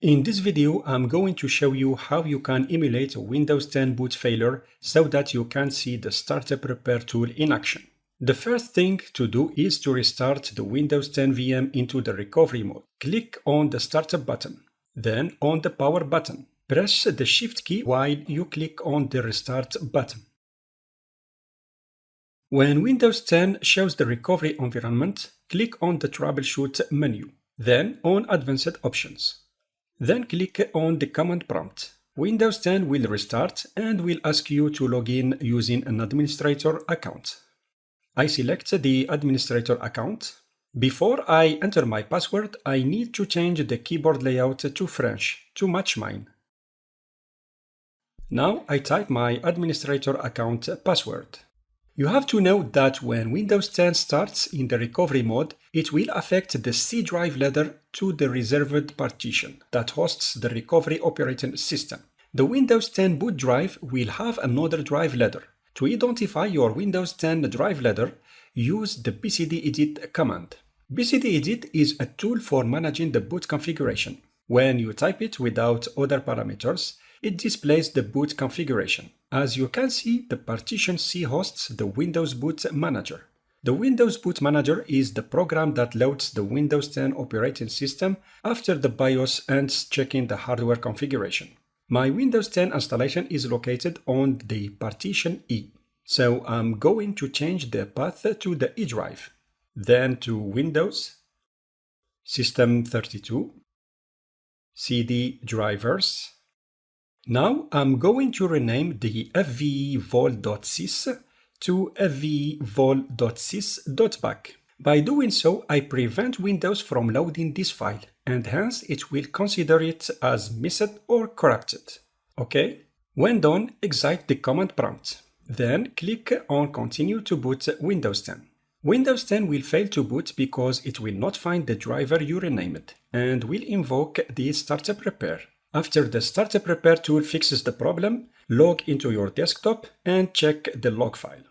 In this video, I'm going to show you how you can emulate a Windows 10 boot failure so that you can see the Startup Repair tool in action. The first thing to do is to restart the Windows 10 VM into the recovery mode. Click on the Startup button, then on the Power button. Press the Shift key while you click on the Restart button. When Windows 10 shows the recovery environment, click on the Troubleshoot menu, then on Advanced Options. Then click on the command prompt. Windows 10 will restart and will ask you to log in using an administrator account. I select the administrator account. Before I enter my password, I need to change the keyboard layout to French to match mine. Now I type my administrator account password. You have to know that when Windows 10 starts in the recovery mode, it will affect the C drive ladder to the reserved partition that hosts the recovery operating system. The Windows 10 boot drive will have another drive ladder. To identify your Windows 10 drive ladder, use the bcdedit command. bcdedit is a tool for managing the boot configuration. When you type it without other parameters, it displays the boot configuration. As you can see, the partition C hosts the Windows Boot Manager. The Windows Boot Manager is the program that loads the Windows 10 operating system after the BIOS ends checking the hardware configuration. My Windows 10 installation is located on the partition E, so I'm going to change the path to the E drive, then to Windows, System32, CD drivers. Now I'm going to rename the fvvol.sys to fvvol.sys.back. By doing so, I prevent Windows from loading this file, and hence it will consider it as missed or corrupted. OK? When done, exit the command prompt. Then click on Continue to boot Windows 10. Windows 10 will fail to boot because it will not find the driver you renamed, and will invoke the Startup Repair. After the Startup Repair tool fixes the problem, log into your desktop and check the log file.